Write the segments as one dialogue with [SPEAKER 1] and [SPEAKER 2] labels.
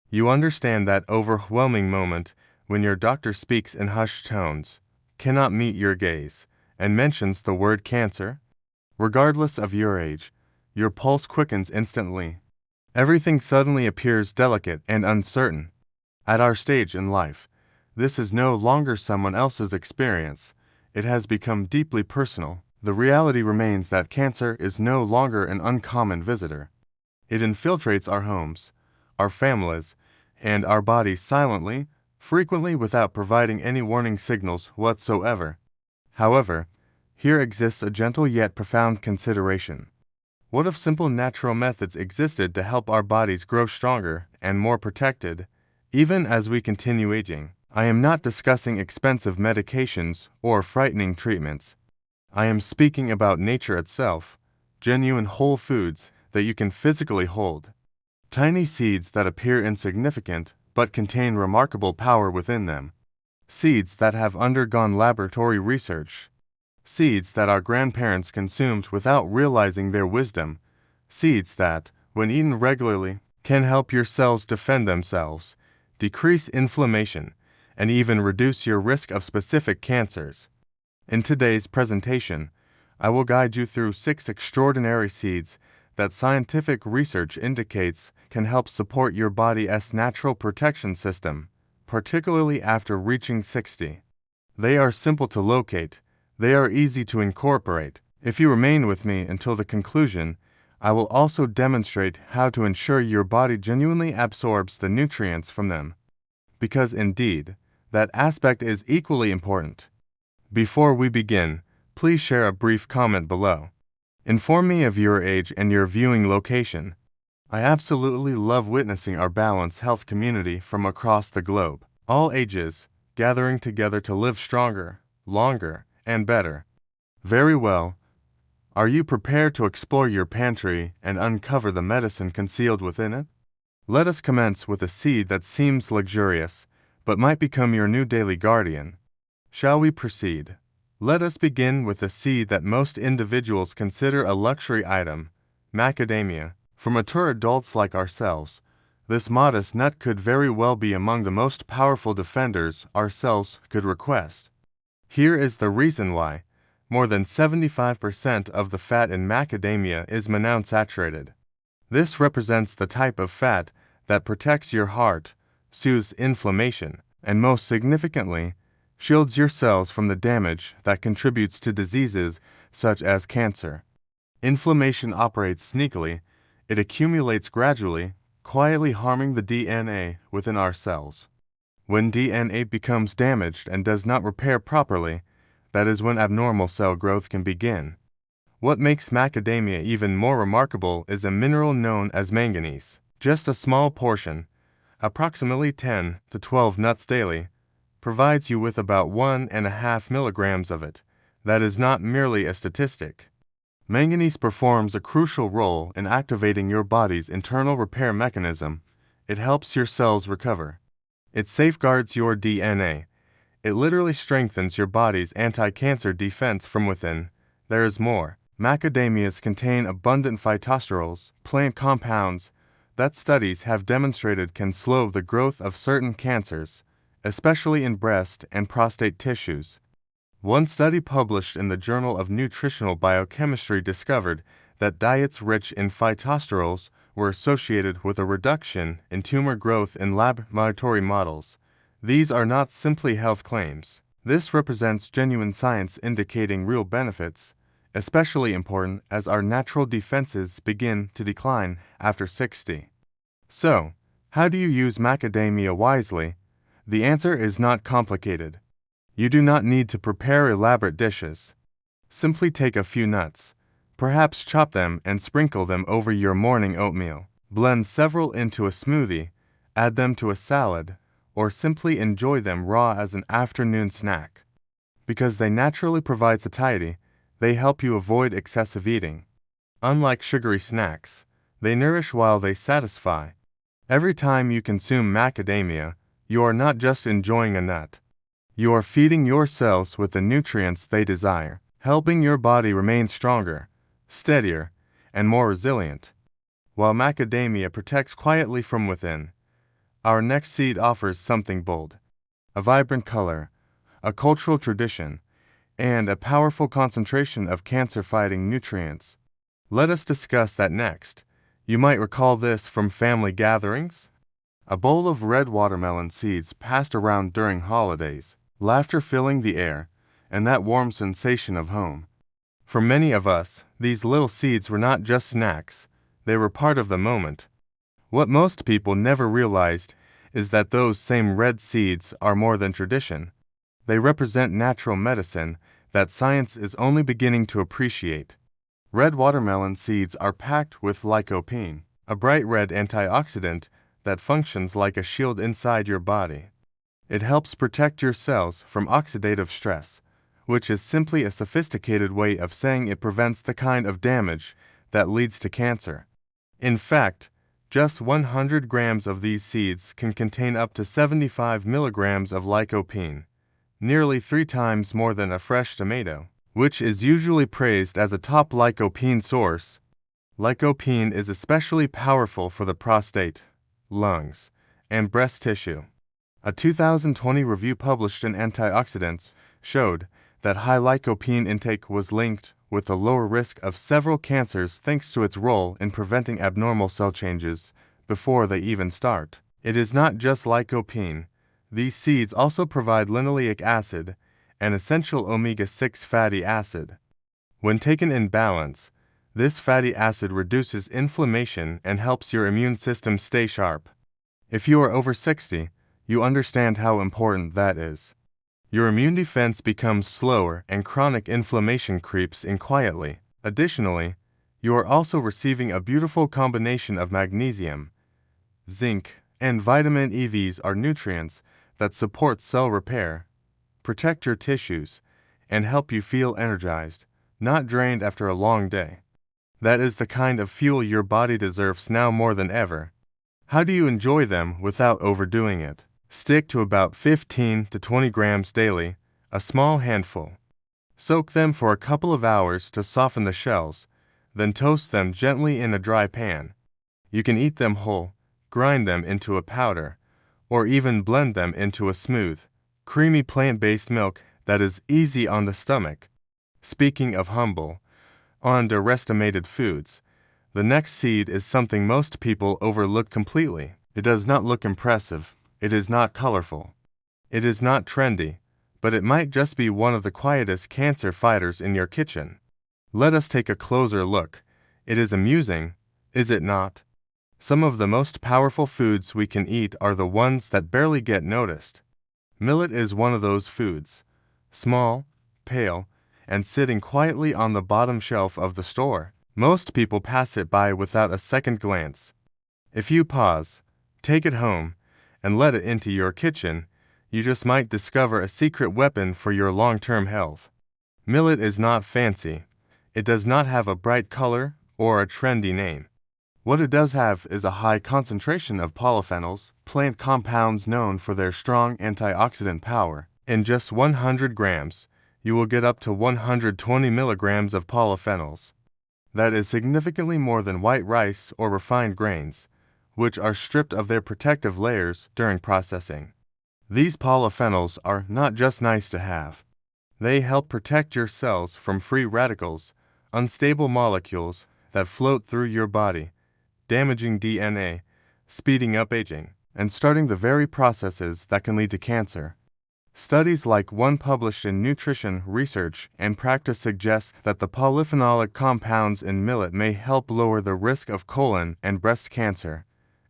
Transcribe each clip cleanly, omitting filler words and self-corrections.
[SPEAKER 1] You understand that overwhelming moment when your doctor speaks in hushed tones, cannot meet your gaze, and mentions the word cancer? Regardless of your age, your pulse quickens instantly. Everything suddenly appears delicate and uncertain. At our stage in life, this is no longer someone else's experience. It has become deeply personal. The reality remains that cancer is no longer an uncommon visitor. It infiltrates our homes, our families, and our bodies silently, frequently without providing any warning signals whatsoever. However, here exists a gentle yet profound consideration. What if simple natural methods existed to help our bodies grow stronger and more protected, even as we continue aging? I am not discussing expensive medications or frightening treatments. I am speaking about nature itself, genuine whole foods that you can physically hold. Tiny seeds that appear insignificant but contain remarkable power within them. Seeds that have undergone laboratory research. Seeds that our grandparents consumed without realizing their wisdom. Seeds that, when eaten regularly, can help your cells defend themselves, decrease inflammation, and even reduce your risk of specific cancers. In today's presentation, I will guide you through 6 extraordinary seeds that scientific research indicates can help support your body's natural protection system, particularly after reaching 60. They are simple to locate. They are easy to incorporate. If you remain with me until the conclusion, I will also demonstrate how to ensure your body genuinely absorbs the nutrients from them. Because indeed, that aspect is equally important. Before we begin, please share a brief comment below. Inform me of your age and your viewing location. I absolutely love witnessing our balanced health community from across the globe, all ages, gathering together to live stronger, longer, and better. Very well. Are you prepared to explore your pantry and uncover the medicine concealed within it? Let us commence with a seed that seems luxurious, but might become your new daily guardian. Shall we proceed? Let us begin with a seed that most individuals consider a luxury item, macadamia. For mature adults like ourselves, this modest nut could very well be among the most powerful defenders our cells could request. Here is the reason why. More than 75% of the fat in macadamia is monounsaturated. This represents the type of fat that protects your heart, soothes inflammation, and most significantly, shields your cells from the damage that contributes to diseases such as cancer. Inflammation operates sneakily. It accumulates gradually, quietly harming the DNA within our cells. When DNA becomes damaged and does not repair properly, that is when abnormal cell growth can begin. What makes macadamia even more remarkable is a mineral known as manganese. Just a small portion, approximately 10 to 12 nuts daily, provides you with about 1.5 milligrams of it. That is not merely a statistic. Manganese performs a crucial role in activating your body's internal repair mechanism. It helps your cells recover. It safeguards your DNA. It literally strengthens your body's anti-cancer defense from within. There is more. Macadamias contain abundant phytosterols, plant compounds, that studies have demonstrated can slow the growth of certain cancers, especially in breast and prostate tissues. One study published in the Journal of Nutritional Biochemistry discovered that diets rich in phytosterols were associated with a reduction in tumor growth in laboratory models. These are not simply health claims. This represents genuine science indicating real benefits, especially important as our natural defenses begin to decline after 60. So, how do you use macadamia wisely? The answer is not complicated. You do not need to prepare elaborate dishes. Simply take a few nuts, perhaps chop them and sprinkle them over your morning oatmeal. Blend several into a smoothie, add them to a salad, or simply enjoy them raw as an afternoon snack. Because they naturally provide satiety, they help you avoid excessive eating. Unlike sugary snacks, they nourish while they satisfy. Every time you consume macadamia, you are not just enjoying a nut. You are feeding your cells with the nutrients they desire, helping your body remain stronger, steadier, and more resilient. While macadamia protects quietly from within, Our next seed offers something bold: a vibrant color, a cultural tradition, and a powerful concentration of cancer-fighting nutrients. Let us discuss that next. You might recall this from family gatherings. A bowl of red watermelon seeds passed around during holidays, laughter filling the air, and that warm sensation of home. For many of us, these little seeds were not just snacks, they were part of the moment. What most people never realized is that those same red seeds are more than tradition. They represent natural medicine that science is only beginning to appreciate. Red watermelon seeds are packed with lycopene, a bright red antioxidant that functions like a shield inside your body. It helps protect your cells from oxidative stress, which is simply a sophisticated way of saying it prevents the kind of damage that leads to cancer. In fact, just 100 grams of these seeds can contain up to 75 milligrams of lycopene, nearly 3 times more than a fresh tomato, which is usually praised as a top lycopene source. Lycopene is especially powerful for the prostate, lungs, and breast tissue. A 2020 review published in Antioxidants showed that high lycopene intake was linked with a lower risk of several cancers thanks to its role in preventing abnormal cell changes before they even start. It is not just lycopene. These seeds also provide linoleic acid, an essential omega-6 fatty acid. When taken in balance, this fatty acid reduces inflammation and helps your immune system stay sharp. If you are over 60, you understand how important that is. Your immune defense becomes slower and chronic inflammation creeps in quietly. Additionally, you are also receiving a beautiful combination of magnesium, zinc, and vitamin E. These are nutrients that support cell repair, protect your tissues, and help you feel energized, not drained after a long day. That is the kind of fuel your body deserves now more than ever. How do you enjoy them without overdoing it? Stick to about 15 to 20 grams daily, a small handful. Soak them for a couple of hours to soften the shells, then toast them gently in a dry pan. You can eat them whole, grind them into a powder, or even blend them into a smooth, creamy plant-based milk that is easy on the stomach. Speaking of humble, underestimated foods, the next seed is something most people overlook completely. It does not look impressive. It is not colorful. It is not trendy, but it might just be one of the quietest cancer fighters in your kitchen. Let us take a closer look. It is amusing, is it not? Some of the most powerful foods we can eat are the ones that barely get noticed. Millet is one of those foods. Small, pale, and sitting quietly on the bottom shelf of the store. Most people pass it by without a second glance. If you pause, take it home, and let it into your kitchen, you just might discover a secret weapon for your long-term health. Millet is not fancy. It does not have a bright color or a trendy name. What it does have is a high concentration of polyphenols, plant compounds known for their strong antioxidant power. In just 100 grams, you will get up to 120 milligrams of polyphenols. That is significantly more than white rice or refined grains, which are stripped of their protective layers during processing. These polyphenols are not just nice to have. They help protect your cells from free radicals, unstable molecules that float through your body, damaging DNA, speeding up aging, and starting the very processes that can lead to cancer. Studies like one published in Nutrition Research and Practice suggest that the polyphenolic compounds in millet may help lower the risk of colon and breast cancer,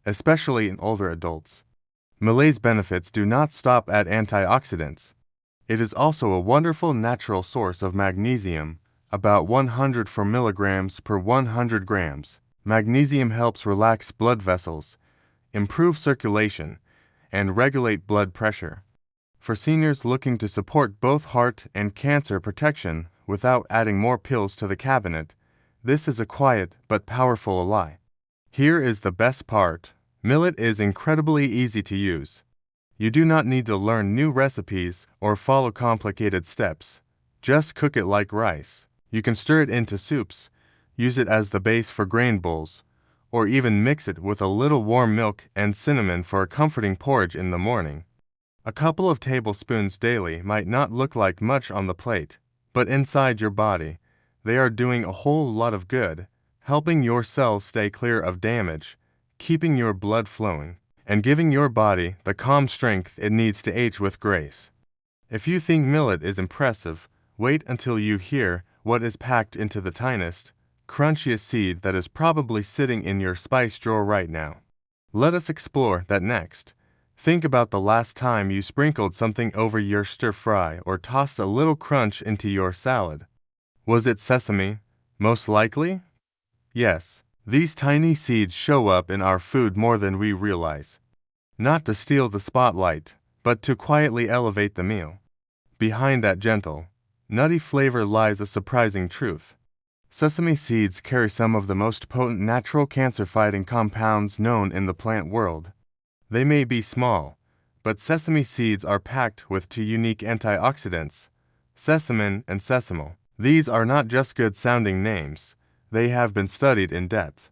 [SPEAKER 1] especially in older adults. Millet's benefits do not stop at antioxidants. It is also a wonderful natural source of magnesium, about 104 milligrams per 100 grams. Magnesium helps relax blood vessels, improve circulation, and regulate blood pressure. For seniors looking to support both heart and cancer protection without adding more pills to the cabinet, this is a quiet but powerful ally. Here is the best part. Millet is incredibly easy to use. You do not need to learn new recipes or follow complicated steps. Just cook it like rice. You can stir it into soups, use it as the base for grain bowls, or even mix it with a little warm milk and cinnamon for a comforting porridge in the morning. A couple of tablespoons daily might not look like much on the plate, but inside your body, they are doing a whole lot of good, helping your cells stay clear of damage, keeping your blood flowing, and giving your body the calm strength it needs to age with grace. If you think millet is impressive, wait until you hear what is packed into the tiniest, crunchiest seed that is probably sitting in your spice drawer right now. Let us explore that next. Think about the last time you sprinkled something over your stir-fry or tossed a little crunch into your salad. Was it sesame? Most likely? Yes, these tiny seeds show up in our food more than we realize. Not to steal the spotlight, but to quietly elevate the meal. Behind that gentle, nutty flavor lies a surprising truth. Sesame seeds carry some of the most potent natural cancer-fighting compounds known in the plant world. They may be small, but sesame seeds are packed with two unique antioxidants, sesamin and sesamol. These are not just good-sounding names, they have been studied in depth.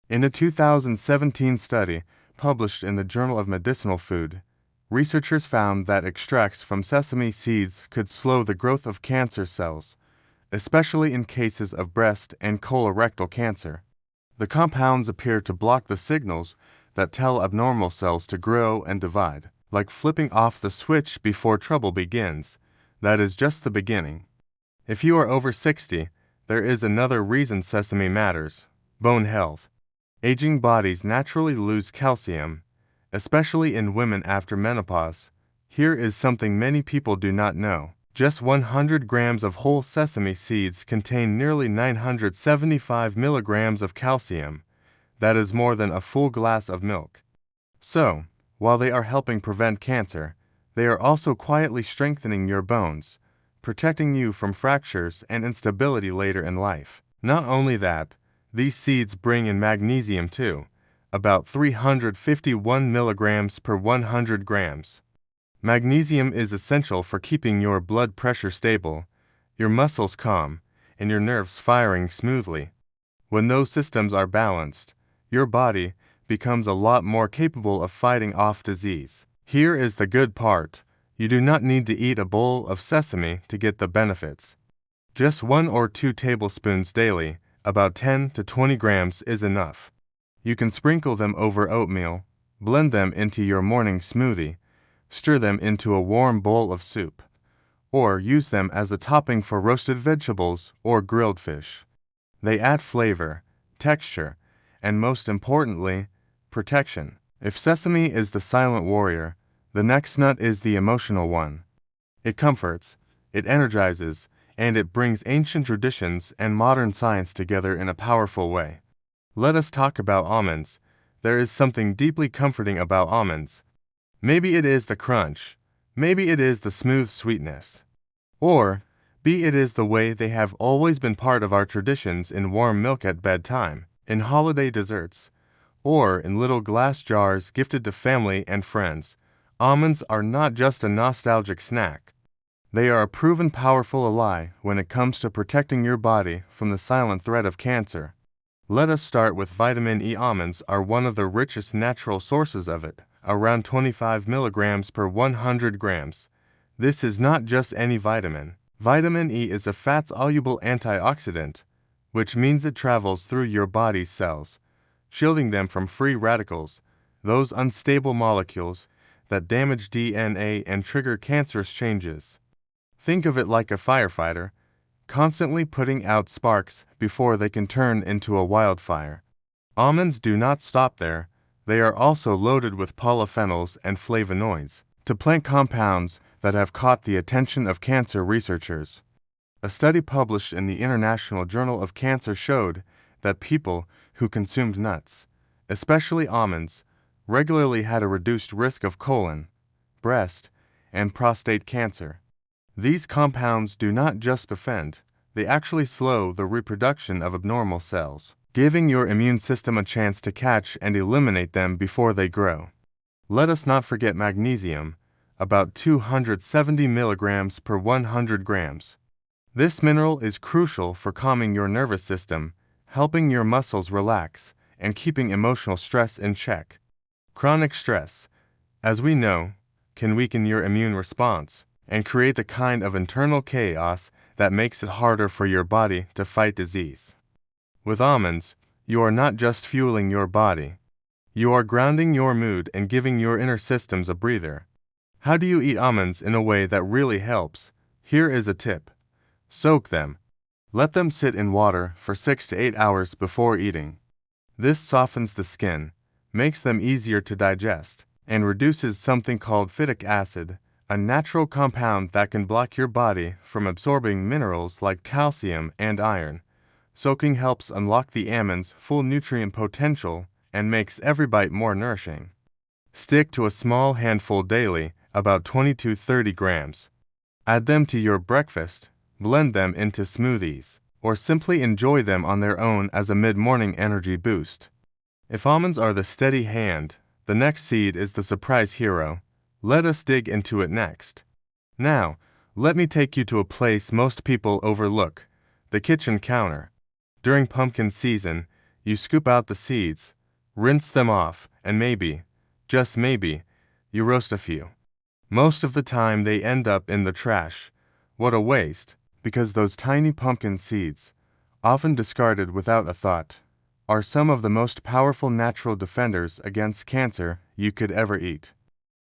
[SPEAKER 1] In a 2017 study published in the Journal of Medicinal Food, researchers found that extracts from sesame seeds could slow the growth of cancer cells, especially in cases of breast and colorectal cancer. The compounds appear to block the signals that tell abnormal cells to grow and divide, like flipping off the switch before trouble begins. That is just the beginning. If you are over 60, there is another reason sesame matters: bone health. Aging bodies naturally lose calcium, especially in women after menopause. Here is something many people do not know. Just 100 grams of whole sesame seeds contain nearly 975 milligrams of calcium. That is more than a full glass of milk. So, while they are helping prevent cancer, they are also quietly strengthening your bones, protecting you from fractures and instability later in life. Not only that, these seeds bring in magnesium too, about 351 milligrams per 100 grams. Magnesium is essential for keeping your blood pressure stable, your muscles calm, and your nerves firing smoothly. When those systems are balanced, your body becomes a lot more capable of fighting off disease. Here is the good part: you do not need to eat a bowl of sesame to get the benefits. Just 1 or 2 tablespoons daily, about 10 to 20 grams, is enough. You can sprinkle them over oatmeal, blend them into your morning smoothie, stir them into a warm bowl of soup, or use them as a topping for roasted vegetables or grilled fish. They add flavor, texture, and most importantly, protection. If sesame is the silent warrior, the next nut is the emotional one. It comforts, it energizes, and it brings ancient traditions and modern science together in a powerful way. Let us talk about almonds. There is something deeply comforting about almonds. Maybe it is the crunch, maybe it is the smooth sweetness, or maybe it is the way they have always been part of our traditions in warm milk at bedtime, in holiday desserts, or in little glass jars gifted to family and friends. Almonds are not just a nostalgic snack. They are a proven powerful ally when it comes to protecting your body from the silent threat of cancer. Let us start with vitamin E. Almonds are one of the richest natural sources of it, around 25 milligrams per 100 grams. This is not just any vitamin. Vitamin E is a fat-soluble antioxidant, which means it travels through your body's cells, shielding them from free radicals, those unstable molecules that damage DNA and trigger cancerous changes. Think of it like a firefighter, constantly putting out sparks before they can turn into a wildfire. Almonds do not stop there. They are also loaded with polyphenols and flavonoids, to plant compounds that have caught the attention of cancer researchers. A study published in the International Journal of Cancer showed that people who consumed nuts, especially almonds, regularly had a reduced risk of colon, breast, and prostate cancer. These compounds do not just defend, they actually slow the reproduction of abnormal cells, giving your immune system a chance to catch and eliminate them before they grow. Let us not forget magnesium, about 270 milligrams per 100 grams. This mineral is crucial for calming your nervous system, helping your muscles relax, and keeping emotional stress in check. Chronic stress, as we know, can weaken your immune response and create the kind of internal chaos that makes it harder for your body to fight disease. With almonds, you are not just fueling your body. You are grounding your mood and giving your inner systems a breather. How do you eat almonds in a way that really helps? Here is a tip. Soak them. Let them sit in water for 6 to 8 hours before eating. This softens the skin, makes them easier to digest, and reduces something called phytic acid, a natural compound that can block your body from absorbing minerals like calcium and iron. Soaking helps unlock the almond's full nutrient potential and makes every bite more nourishing. Stick to a small handful daily, about 20 to 30 grams. Add them to your breakfast, blend them into smoothies, or simply enjoy them on their own as a mid-morning energy boost. If almonds are the steady hand, the next seed is the surprise hero. Let us dig into it next. Now, let me take you to a place most people overlook, the kitchen counter. During pumpkin season, you scoop out the seeds, rinse them off, and maybe, just maybe, you roast a few. Most of the time they end up in the trash. What a waste, because those tiny pumpkin seeds, often discarded without a thought, are some of the most powerful natural defenders against cancer you could ever eat.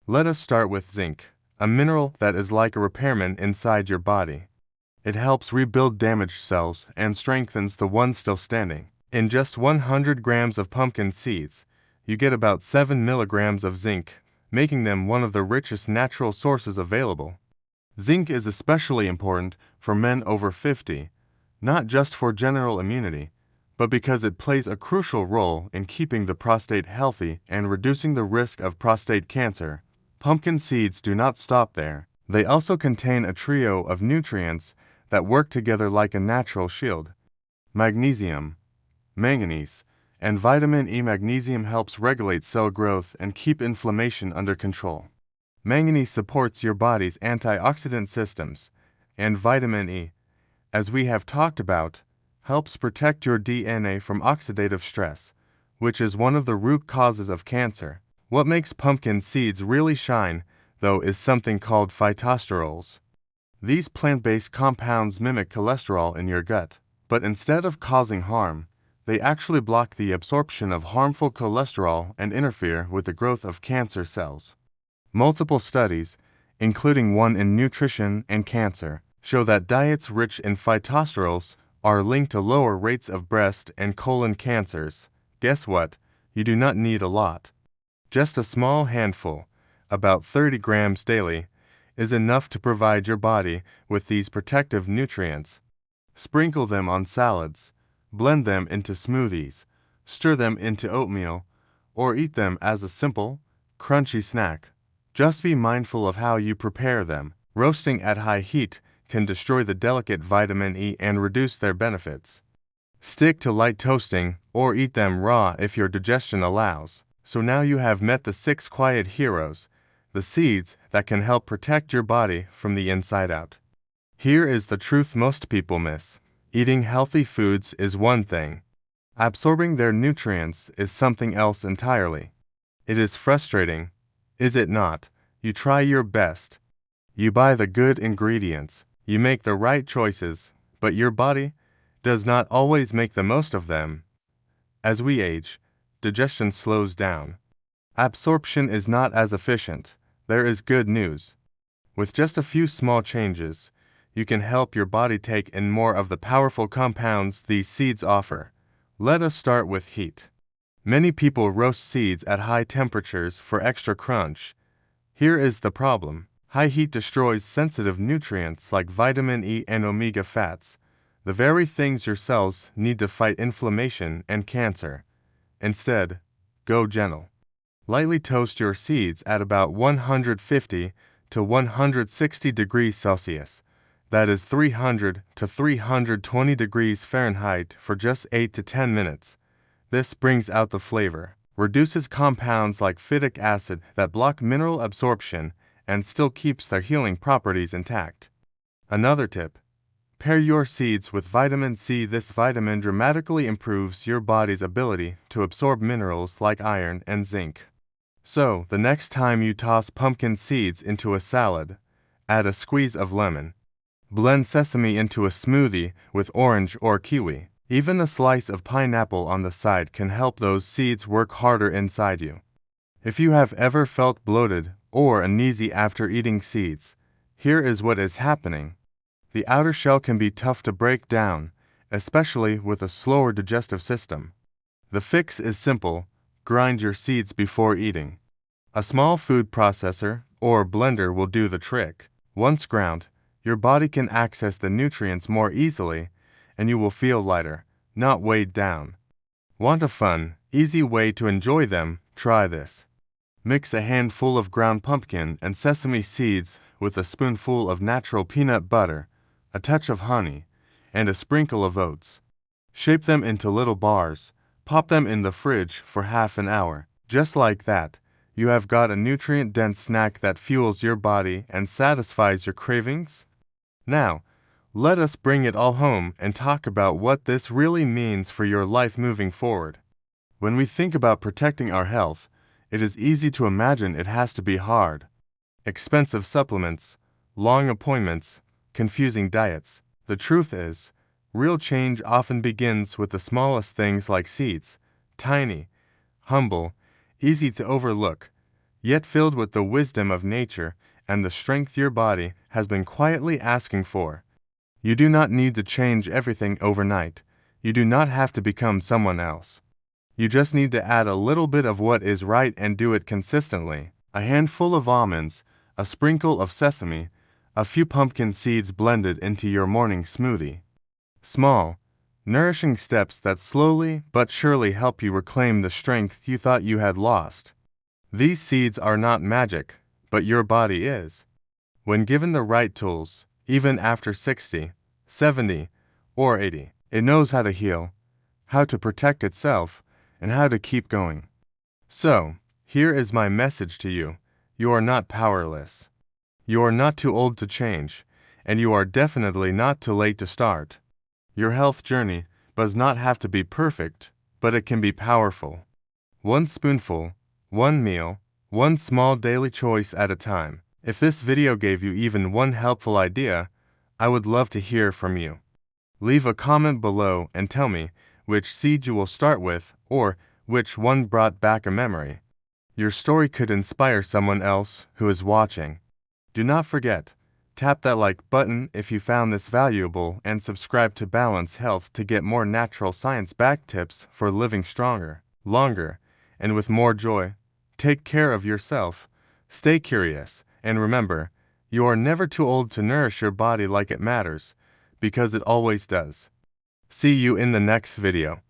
[SPEAKER 1] Let us start with zinc, a mineral that is like a repairman inside your body. It helps rebuild damaged cells and strengthens the ones still standing. In just 100 grams of pumpkin seeds, you get about 7 milligrams of zinc, making them one of the richest natural sources available. Zinc is especially important for men over 50, not just for general immunity, but because it plays a crucial role in keeping the prostate healthy and reducing the risk of prostate cancer. Pumpkin seeds do not stop there. They also contain a trio of nutrients that work together like a natural shield. Magnesium, manganese, and vitamin E. Magnesium helps regulate cell growth and keep inflammation under control. Manganese supports your body's antioxidant systems, and vitamin E, as we have talked about, helps protect your DNA from oxidative stress, which is one of the root causes of cancer. What makes pumpkin seeds really shine, though, is something called phytosterols. These plant-based compounds mimic cholesterol in your gut, but instead of causing harm, they actually block the absorption of harmful cholesterol and interfere with the growth of cancer cells. Multiple studies, including one in nutrition and cancer, show that diets rich in phytosterols are linked to lower rates of breast and colon cancers. Guess what? You do not need a lot. Just a small handful, about 30 grams daily, is enough to provide your body with these protective nutrients. Sprinkle them on salads, blend them into smoothies, stir them into oatmeal, or eat them as a simple, crunchy snack. Just be mindful of how you prepare them. Roasting at high heat can destroy the delicate vitamin E and reduce their benefits. Stick to light toasting or eat them raw if your digestion allows. So now you have met the 6 quiet heroes, the seeds that can help protect your body from the inside out. Here is the truth most people miss. Eating healthy foods is one thing. Absorbing their nutrients is something else entirely. It is frustrating, is it not? You try your best. You buy the good ingredients. You make the right choices, but your body does not always make the most of them. As we age, digestion slows down. Absorption is not as efficient. There is good news. With just a few small changes, you can help your body take in more of the powerful compounds these seeds offer. Let us start with heat. Many people roast seeds at high temperatures for extra crunch. Here is the problem. High heat destroys sensitive nutrients like vitamin E and omega fats, the very things your cells need to fight inflammation and cancer. Instead, go gentle. Lightly toast your seeds at about 150 to 160 degrees Celsius. That is 300 to 320 degrees Fahrenheit for just 8 to 10 minutes. This brings out the flavor, reduces compounds like phytic acid that block mineral absorption, and still keeps their healing properties intact. Another tip: Pair your seeds with vitamin C. This vitamin dramatically improves your body's ability to absorb minerals like iron and zinc. So, the next time you toss pumpkin seeds into a salad, add a squeeze of lemon. Blend sesame into a smoothie with orange or kiwi. Even a slice of pineapple on the side can help those seeds work harder inside you. If you have ever felt bloated or uneasy after eating seeds, here is what is happening. The outer shell can be tough to break down, especially with a slower digestive system. The fix is simple: grind your seeds before eating. A small food processor or blender will do the trick. Once ground, your body can access the nutrients more easily, and you will feel lighter, not weighed down. Want a fun, easy way to enjoy them? Try this. Mix a handful of ground pumpkin and sesame seeds with a spoonful of natural peanut butter, a touch of honey, and a sprinkle of oats. Shape them into little bars. Pop them in the fridge for half an hour. Just like that, you have got a nutrient-dense snack that fuels your body and satisfies your cravings. Now, let us bring it all home and talk about what this really means for your life moving forward. When we think about protecting our health, it is easy to imagine it has to be hard. Expensive supplements, long appointments, confusing diets. The truth is, real change often begins with the smallest things like seeds, tiny, humble, easy to overlook, yet filled with the wisdom of nature and the strength your body has been quietly asking for. You do not need to change everything overnight. You do not have to become someone else. You just need to add a little bit of what is right and do it consistently. A handful of almonds, a sprinkle of sesame, a few pumpkin seeds blended into your morning smoothie. Small, nourishing steps that slowly but surely help you reclaim the strength you thought you had lost. These seeds are not magic, but your body is. When given the right tools, even after 60, 70, or 80, it knows how to heal, how to protect itself, and how to keep going. So, here is my message to you. You are not powerless. You are not too old to change, and you are definitely not too late to start. Your health journey does not have to be perfect, but it can be powerful. One spoonful, one meal, one small daily choice at a time. If this video gave you even one helpful idea, I would love to hear from you. Leave a comment below and tell me which seed you will start with or which one brought back a memory. Your story could inspire someone else who is watching. Do not forget, tap that like button if you found this valuable and subscribe to Balance Health to get more natural science-backed tips for living stronger, longer, and with more joy. Take care of yourself, stay curious, and remember, you are never too old to nourish your body like it matters, because it always does. See you in the next video.